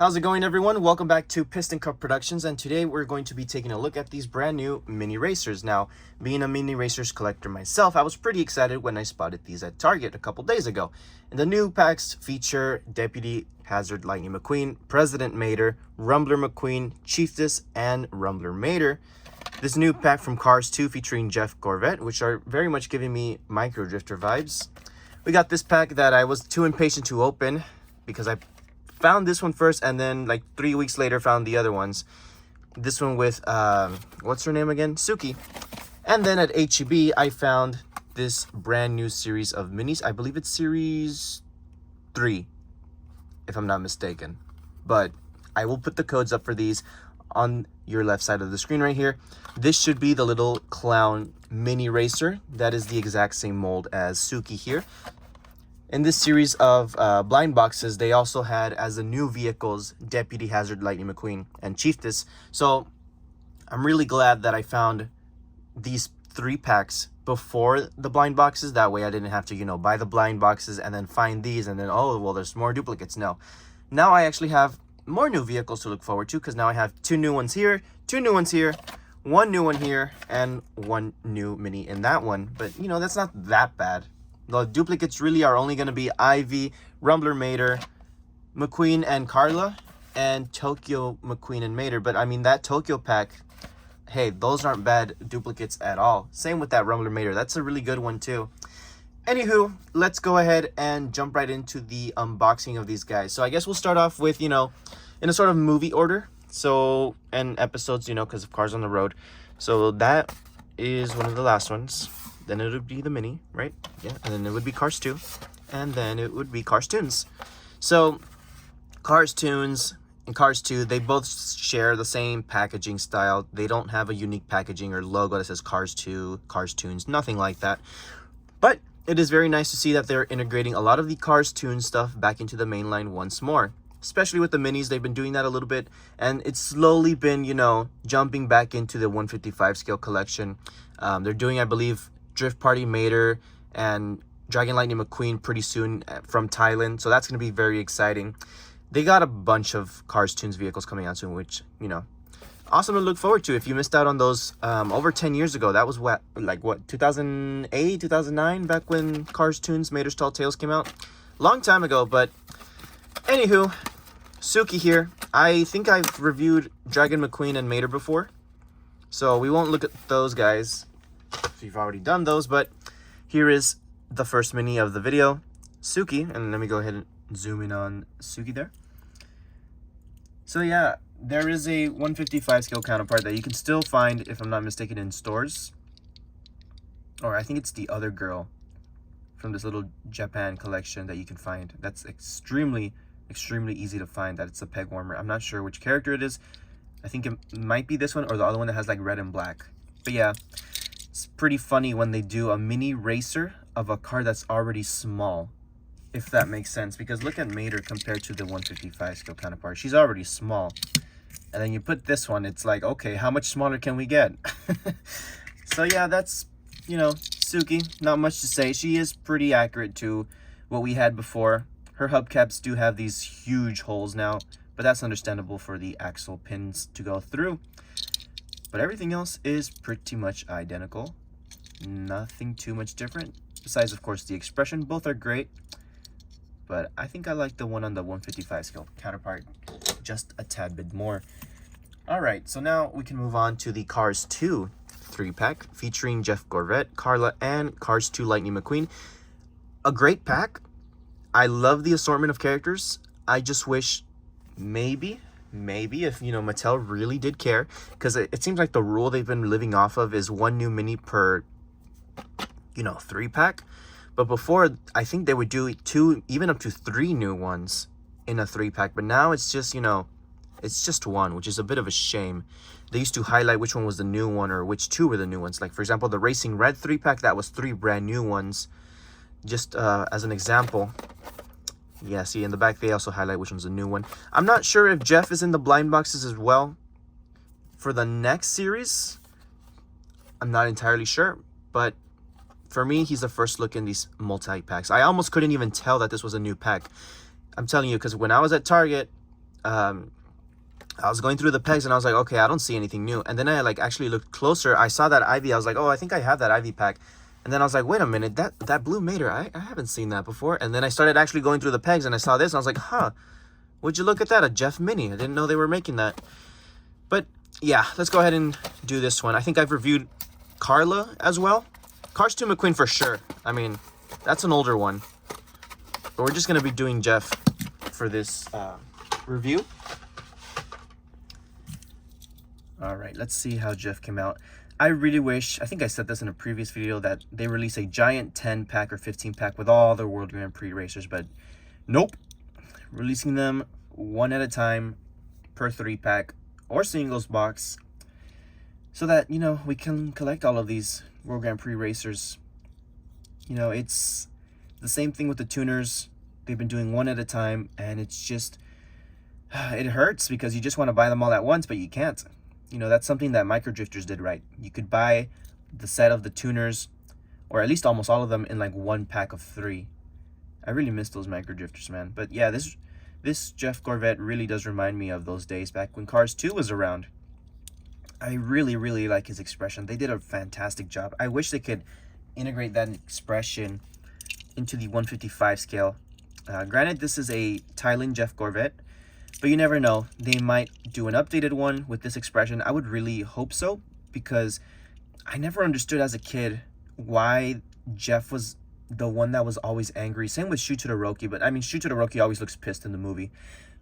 How's it going, everyone? Welcome back to Piston Cup Productions, and today we're going to be taking a look at these brand new mini racers. Now, being a mini racers collector myself, I was pretty excited when I spotted these at Target a couple days ago. And the new packs feature Deputy Hazard Lightning McQueen, President Mater, Rumbler McQueen, Chieftess, and Rumbler Mater. This new pack from Cars 2 featuring Jeff Corvette, which are very much giving me Micro Drifter vibes. We got this pack that I was too impatient to open because I found this one first, and then like 3 weeks later found the other ones. This one with what's her name again, Suki. And then at HEB I found this brand new series of minis. I believe it's series 3 if I'm not mistaken, but I will put the codes up for these on your left side of the screen right here. This should be the little clown mini racer that is the exact same mold as Suki here. In this series of blind boxes, they also had as the new vehicles Deputy Hazard Lightning McQueen and Chieftess. So I'm really glad that I found these 3 packs before the blind boxes. That way I didn't have to, buy the blind boxes and then find these and then, oh, well, there's more duplicates. No. Now I actually have more new vehicles to look forward to, because now I have 2 new ones here, 2 new ones here, 1 new one here, and 1 new mini in that one. But, that's not that bad. The duplicates really are only going to be Ivy, Rumbler Mater, McQueen and Carla, and Tokyo McQueen and Mater. But I mean, that Tokyo pack, hey, those aren't bad duplicates at all. Same with that Rumbler Mater. That's a really good one too. Anywho, let's go ahead and jump right into the unboxing of these guys. So I guess we'll start off with, in a sort of movie order. So, and episodes, because of Cars on the Road. So that is one of the last ones. Then it would be the mini, right? Yeah, and then it would be Cars 2, and then it would be Cars Toons. So, Cars Toons and Cars 2, they both share the same packaging style. They don't have a unique packaging or logo that says Cars 2, Cars Toons, nothing like that. But it is very nice to see that they're integrating a lot of the Cars Toons stuff back into the main line once more. Especially with the minis, they've been doing that a little bit, and it's slowly been, jumping back into the 155 scale collection. They're doing, I believe, Drift Party Mater and Dragon Lightning McQueen pretty soon from Thailand, so that's going to be very exciting. They got a bunch of Cars Toons vehicles coming out soon, which, awesome to look forward to. If you missed out on those over 10 years ago, that was what 2008, 2009, back when Cars Toons Mater's Tall Tales came out. Long time ago, but anywho, Suki here. I think I've reviewed Dragon McQueen and Mater before, so we won't look at those guys if you've already done those, but here is the first mini of the video, Suki, and let me go ahead and zoom in on Suki there. So yeah, there is a 155 scale counterpart that you can still find, if I'm not mistaken, in stores, or I think it's the other girl from this little Japan collection that you can find. That's extremely easy to find. That it's a peg warmer. I'm not sure which character it is. I think it might be this one or the other one that has like red and black. But yeah, it's pretty funny when they do a mini racer of a car that's already small, if that makes sense. Because look at Mater compared to the 155 scale counterpart. She's already small. And then you put this one, it's like, okay, how much smaller can we get? So yeah, that's, Suki. Not much to say. She is pretty accurate to what we had before. Her hubcaps do have these huge holes now, but that's understandable for the axle pins to go through. But everything else is pretty much identical. Nothing too much different. Besides, of course, the expression. Both are great. But I think I like the one on the 155 scale counterpart just a tad bit more. Alright, so now we can move on to the Cars 2 3-pack featuring Jeff Corvette, Carla, and Cars 2 Lightning McQueen. A great pack. I love the assortment of characters. I just wish maybe if Mattel really did care, because it seems like the rule they've been living off of is 1 new mini per 3-pack. But before, I think they would do 2, even up to 3 new ones in a 3-pack. But now it's just it's just 1, which is a bit of a shame. They used to highlight which one was the new one or which 2 were the new ones. Like, for example, the Racing Red 3-pack, that was 3 brand new ones. Just as an example. Yeah, see, in the back, they also highlight which one's a new one. I'm not sure if Jeff is in the blind boxes as well for the next series. I'm not entirely sure, but for me, he's the first look in these multi-packs. I almost couldn't even tell that this was a new pack. I'm telling you, because when I was at Target, I was going through the pegs and I was like, okay, I don't see anything new. And then I like actually looked closer. I saw that Ivy. I was like, oh, I think I have that Ivy pack. And then I was like, wait a minute, that blue Mater, I haven't seen that before. And then I started actually going through the pegs and I saw this and I was like, huh, would you look at that, a Jeff Mini? I didn't know they were making that. But yeah, let's go ahead and do this one. I think I've reviewed Carla as well. Cars 2 McQueen for sure. I mean, that's an older one. But we're just going to be doing Jeff for this review. All right, let's see how Jeff came out. I really wish, I think I said this in a previous video, that they release a giant 10 pack or 15 pack with all the World Grand Prix racers, but nope. Releasing them one at a time per 3 pack or singles box so that, you know, we can collect all of these World Grand Prix racers. You know, it's the same thing with the tuners. They've been doing one at a time, and it's just, it hurts because you just want to buy them all at once, but you can't. You know, that's something that micro drifters did right. You could buy the set of the tuners, or at least almost all of them, in like 1 pack of 3. I really miss those micro drifters, man. But yeah, this Jeff Corvette really does remind me of those days back when Cars 2 was around. I really, really like his expression. They did a fantastic job. I wish they could integrate that expression into the 155 scale. Granted, this is a Thailand Jeff Corvette, but you never know. They might do an updated one with this expression. I would really hope so, because I never understood as a kid why Jeff was the one that was always angry. Same with Shu Todoroki, but I mean, Shu Todoroki always looks pissed in the movie.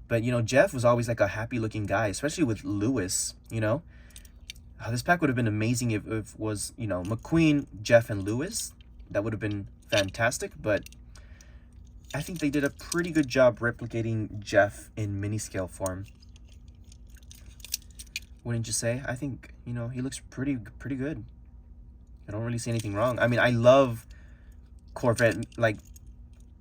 But, you know, Jeff was always like a happy-looking guy, especially with Lewis, you know. This pack would have been amazing if it was, you know, McQueen, Jeff, and Lewis. That would have been fantastic, but I think they did a pretty good job replicating Jeff in mini-scale form. Wouldn't you say? I think, you know, he looks pretty good. I don't really see anything wrong. I mean, I love Corvette, like,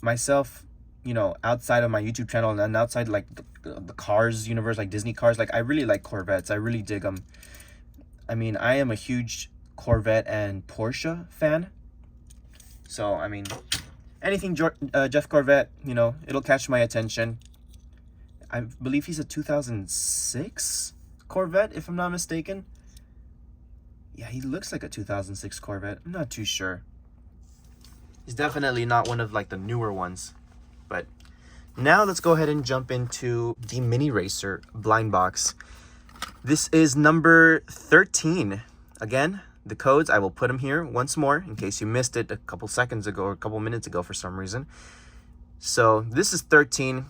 myself, you know, outside of my YouTube channel and outside, like, the Cars universe, like Disney Cars. Like, I really like Corvettes. I really dig them. I mean, I am a huge Corvette and Porsche fan. So, I mean, anything Jeff Corvette, you know, it'll catch my attention. I believe he's a 2006 Corvette, if I'm not mistaken. Yeah, he looks like a 2006 Corvette. I'm not too sure. He's definitely not one of, like, the newer ones. But now let's go ahead and jump into the Mini Racer blind box. This is number 13. Again, the codes, I will put them here once more in case you missed it a couple seconds ago or a couple minutes ago for some reason. So this is 13.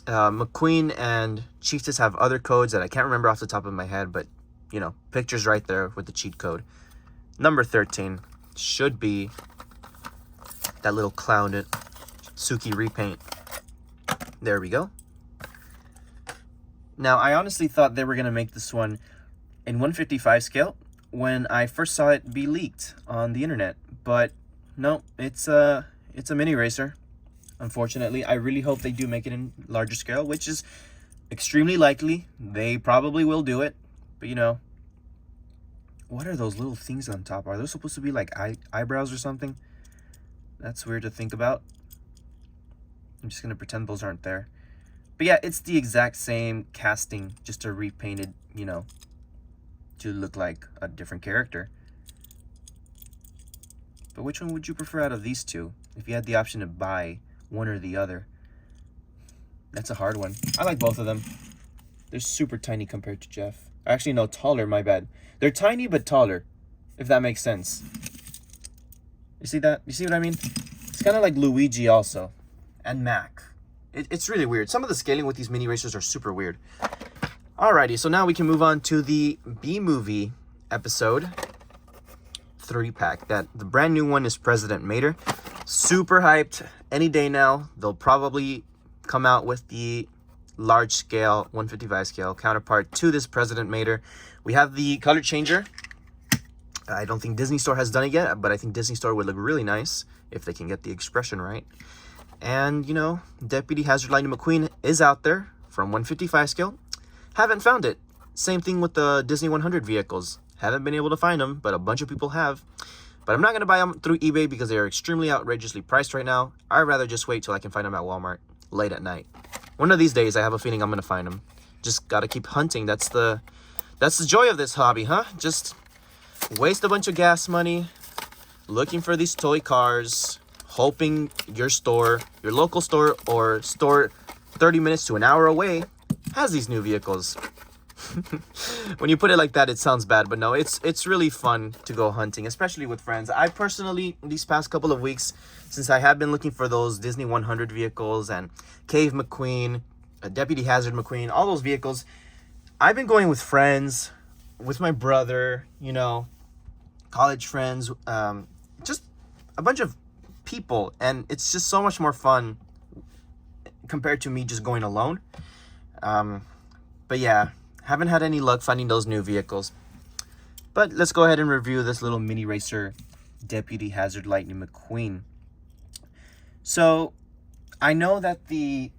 McQueen and Chieftess have other codes that I can't remember off the top of my head, but, you know, pictures right there with the cheat code. Number 13 should be that little clown Suki repaint. There we go. Now, I honestly thought they were going to make this one in 155 scale when I first saw it be leaked on the internet. But no, it's a mini racer, unfortunately. I really hope they do make it in larger scale, which is extremely likely. They probably will do it. But, you know, what are those little things on top? Are those supposed to be like eyebrows or something? That's weird to think about. I'm just going to pretend those aren't there. But yeah, it's the exact same casting, just a repainted, you know, to look like a different character. But which one would you prefer out of these two? If you had the option to buy one or the other. That's a hard one. I like both of them. They're super tiny compared to Jeff. Actually, no, taller, my bad. They're tiny but taller, if that makes sense. You see that? You see what I mean? It's kind of like Luigi also. And Mac. It's really weird. Some of the scaling with these mini racers are super weird. Alrighty, so now we can move on to the B-movie episode 3-pack. That the brand new one is President Mater. Super hyped. Any day now, they'll probably come out with the large scale, 155 scale counterpart to this President Mater. We have the color changer. I don't think Disney Store has done it yet, but I think Disney Store would look really nice if they can get the expression right. And, you know, Deputy Hazard Lightning McQueen is out there from 155 scale. Haven't found it. Same thing with the Disney 100 vehicles. Haven't been able to find them, but a bunch of people have. But I'm not going to buy them through eBay because they are extremely outrageously priced right now. I'd rather just wait till I can find them at Walmart late at night. One of these days, I have a feeling I'm gonna find them. Just gotta keep hunting. That's the joy of this hobby, huh? Just waste a bunch of gas money looking for these toy cars, hoping your store, your local store or store 30 minutes to an hour away has these new vehicles. When you put it like that, it sounds bad, but no, it's really fun to go hunting, especially with friends. I personally, these past couple of weeks, since I have been looking for those Disney 100 vehicles and Cave McQueen, Deputy Hazard McQueen, all those vehicles, I've been going with friends, with my brother, you know, college friends, just a bunch of people, and it's just so much more fun compared to me just going alone. But yeah, haven't had any luck finding those new vehicles. But let's go ahead and review this little mini racer Deputy Hazard Lightning McQueen. So I know that the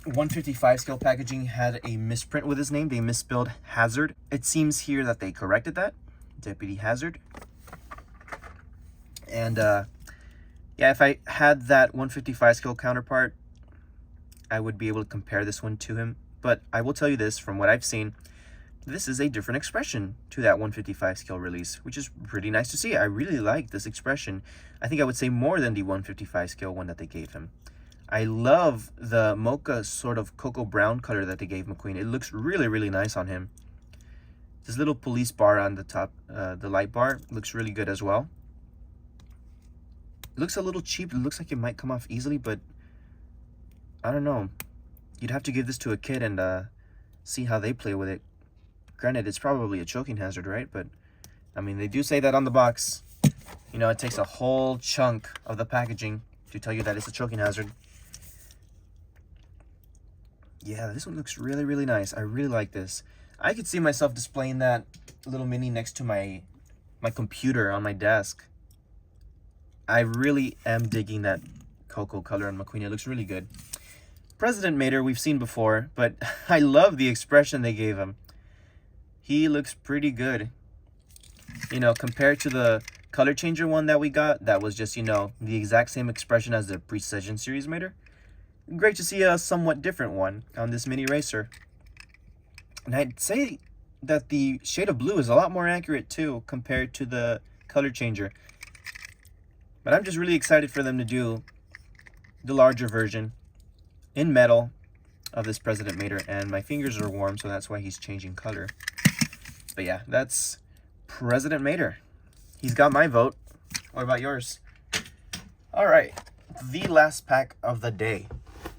155 scale packaging had a misprint with his name. They misspelled Hazard. It seems here that they corrected that. Deputy Hazard. And yeah, if I had that 155 scale counterpart, I would be able to compare this one to him. But I will tell you this, from what I've seen, this is a different expression to that 155 scale release, which is pretty nice to see. I really like this expression. I think I would say more than the 155 scale one that they gave him. I love the mocha sort of cocoa brown color that they gave McQueen. It looks really, really nice on him. This little police bar on the top, the light bar, looks really good as well. It looks a little cheap. It looks like it might come off easily, but I don't know. You'd have to give this to a kid and see how they play with it. Granted, it's probably a choking hazard, right? But, I mean, they do say that on the box. You know, it takes a whole chunk of the packaging to tell you that it's a choking hazard. Yeah, this one looks really, really nice. I really like this. I could see myself displaying that little mini next to my computer on my desk. I really am digging that cocoa color on McQueen. It looks really good. President Mater we've seen before, but I love the expression they gave him. He looks pretty good. You know, compared to the color changer one that we got, that was just, you know, the exact same expression as the Precision Series Mater. Great to see a somewhat different one on this mini racer. And I'd say that the shade of blue is a lot more accurate too compared to the color changer. But I'm just really excited for them to do the larger version in metal of this President Mater, and my fingers are warm, so that's why he's changing color. But yeah, that's President Mater. He's got my vote. What about yours? All right, the last pack of the day.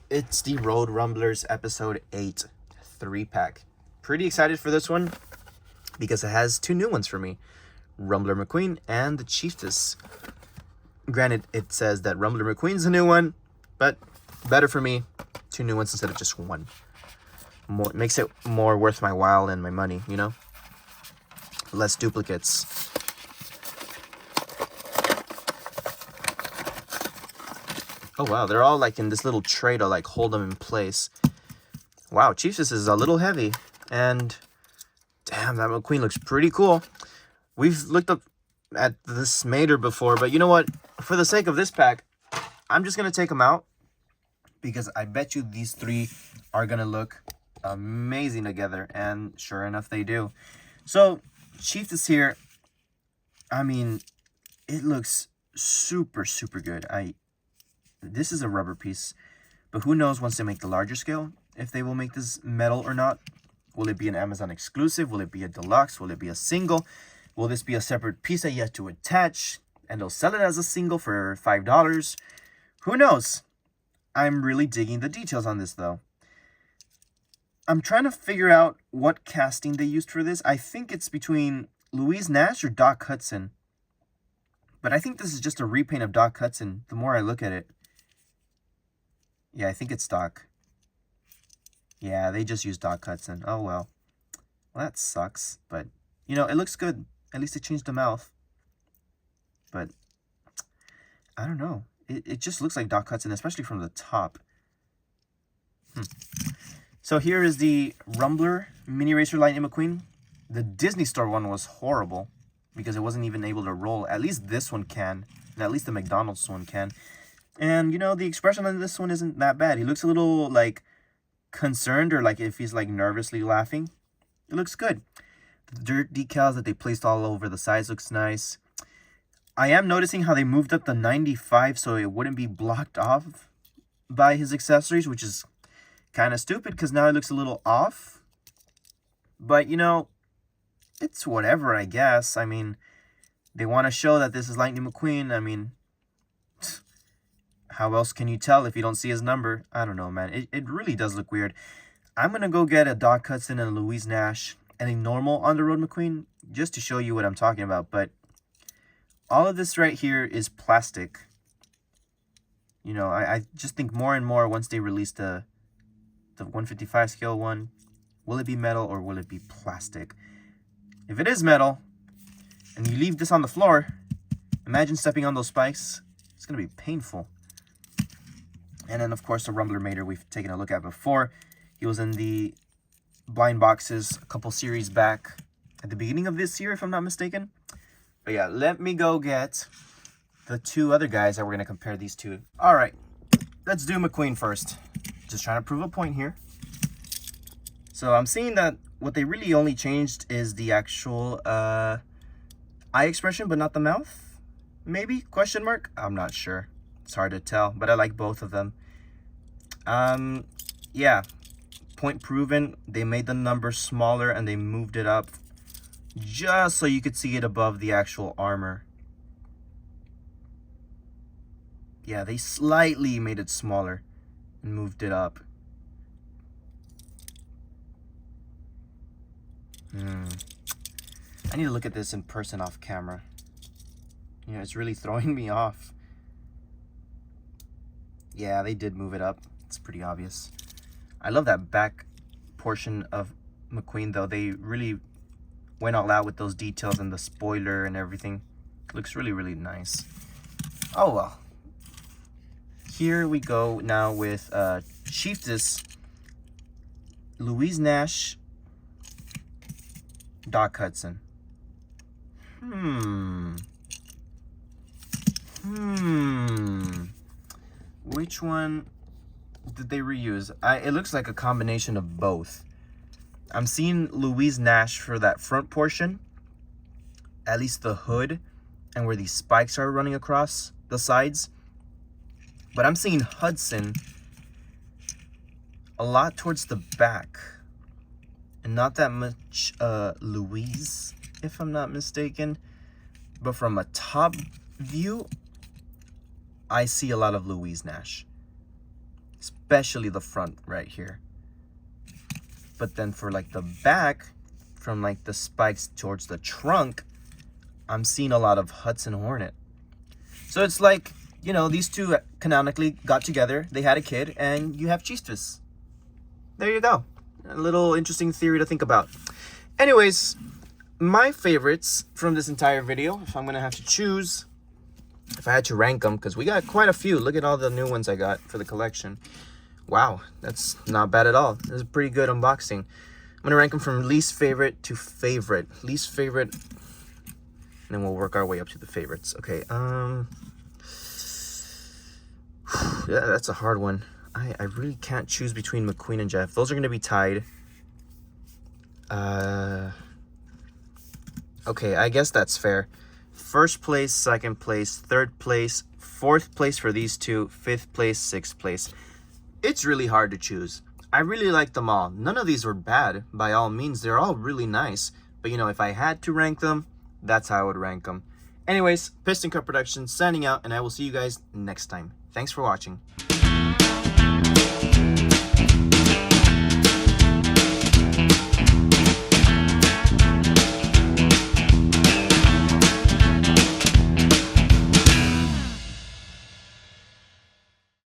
It's the Road Rumblers Episode 8 3-pack. Pretty excited for this one because it has two new ones for me. Rumbler McQueen and the Chieftess. Granted, it says that Rumbler McQueen's a new one, but better for me, two new ones instead of just one. More makes it more worth my while and my money, you know? Less duplicates. Oh wow, they're all like in this little tray to like hold them in place. Wow, Chieftess is a little heavy. And damn, that McQueen looks pretty cool. We've looked up at this Mater before, but you know what? For the sake of this pack, I'm just going to take them out because I bet you these three are going to look amazing together. And sure enough, they do. So, Chieftess here, I mean, it looks super, super good. This is a rubber piece, but who knows once they make the larger scale, if they will make this metal or not. Will it be an Amazon exclusive? Will it be a deluxe? Will it be a single? Will this be a separate piece that you have to attach and they'll sell it as a single for $5? Who knows? I'm really digging the details on this though. I'm trying to figure out what casting they used for this. I think it's between Louise Nash or Doc Hudson. But I think this is just a repaint of Doc Hudson the more I look at it. Yeah, I think it's Doc. Yeah, they just used Doc Hudson. Oh, well. Well, that sucks. But, you know, it looks good. At least it changed the mouth. But, I don't know. It just looks like Doc Hudson, especially from the top. So here is the Rumbler Mini Racer Lightning McQueen. The Disney Store one was horrible because it wasn't even able to roll. At least this one can. And at least the McDonald's one can. And, you know, the expression on this one isn't that bad. He looks a little, like, concerned or like if he's like nervously laughing. It looks good. The dirt decals that they placed all over the sides looks nice. I am noticing how they moved up the 95 so it wouldn't be blocked off by his accessories, which is kind of stupid because now it looks a little off. But, you know, it's whatever, I guess. I mean, they want to show that this is Lightning McQueen. I mean, how else can you tell if you don't see his number? I don't know, man. It really does look weird. I'm going to go get a Doc Hudson and a Louise Nash and a normal on-the-road McQueen just to show you what I'm talking about. But all of this right here is plastic. You know, I just think more and more once they release the 155 scale one, will it be metal or will it be plastic? If it is metal and you leave this on the floor, imagine stepping on those spikes. It's going to be painful. And then, of course, the Rumbler Mater we've taken a look at before. He was in the blind boxes a couple series back at the beginning of this year, if I'm not mistaken. But yeah, let me go get the two other guys that we're going to compare these to. All right, let's do McQueen first. Just trying to prove a point here. So I'm seeing that what they really only changed is the actual eye expression, but not the mouth. Maybe? Question mark? I'm not sure. It's hard to tell, but I like both of them. Yeah, point proven. They made the number smaller and they moved it up just so you could see it above the actual armor. Yeah, they slightly made it smaller and moved it up. I need to look at this in person off camera. You know, it's really throwing me off. Yeah, they did move it up. It's pretty obvious. I love that back portion of McQueen, though. They really went all out with those details and the spoiler and everything. Looks really, really nice. Oh, well. Here we go now with Chieftess, Louise Nash, Doc Hudson. Which one did they reuse? It looks like a combination of both. I'm seeing Louise Nash for that front portion, at least the hood, and where these spikes are running across the sides. But I'm seeing Hudson a lot towards the back, and not that much Louise, if I'm not mistaken. But from a top view, I see a lot of Louise Nash, especially the front right here. But then for like the back, from like the spikes towards the trunk, I'm seeing a lot of Hudson Hornet. So it's like, you know, these two canonically got together, they had a kid, and you have Chieftess. There you go. A little interesting theory to think about. Anyways, my favorites from this entire video, if I'm going to have to choose, if I had to rank them, because we got quite a few. Look at all the new ones I got for the collection. Wow, that's not bad at all. This is a pretty good unboxing. I'm going to rank them from least favorite to favorite. Least favorite, and then we'll work our way up to the favorites. Okay, yeah, that's a hard one. I really can't choose between McQueen and Jeff. Those are going to be tied. Okay, I guess that's fair. First place, second place, third place, fourth place for these two, fifth place, sixth place. It's really hard to choose. I really like them all. None of these were bad, by all means. They're all really nice. But, you know, if I had to rank them, that's how I would rank them. Anyways, Piston Cup Productions signing out, and I will see you guys next time. Thanks for watching.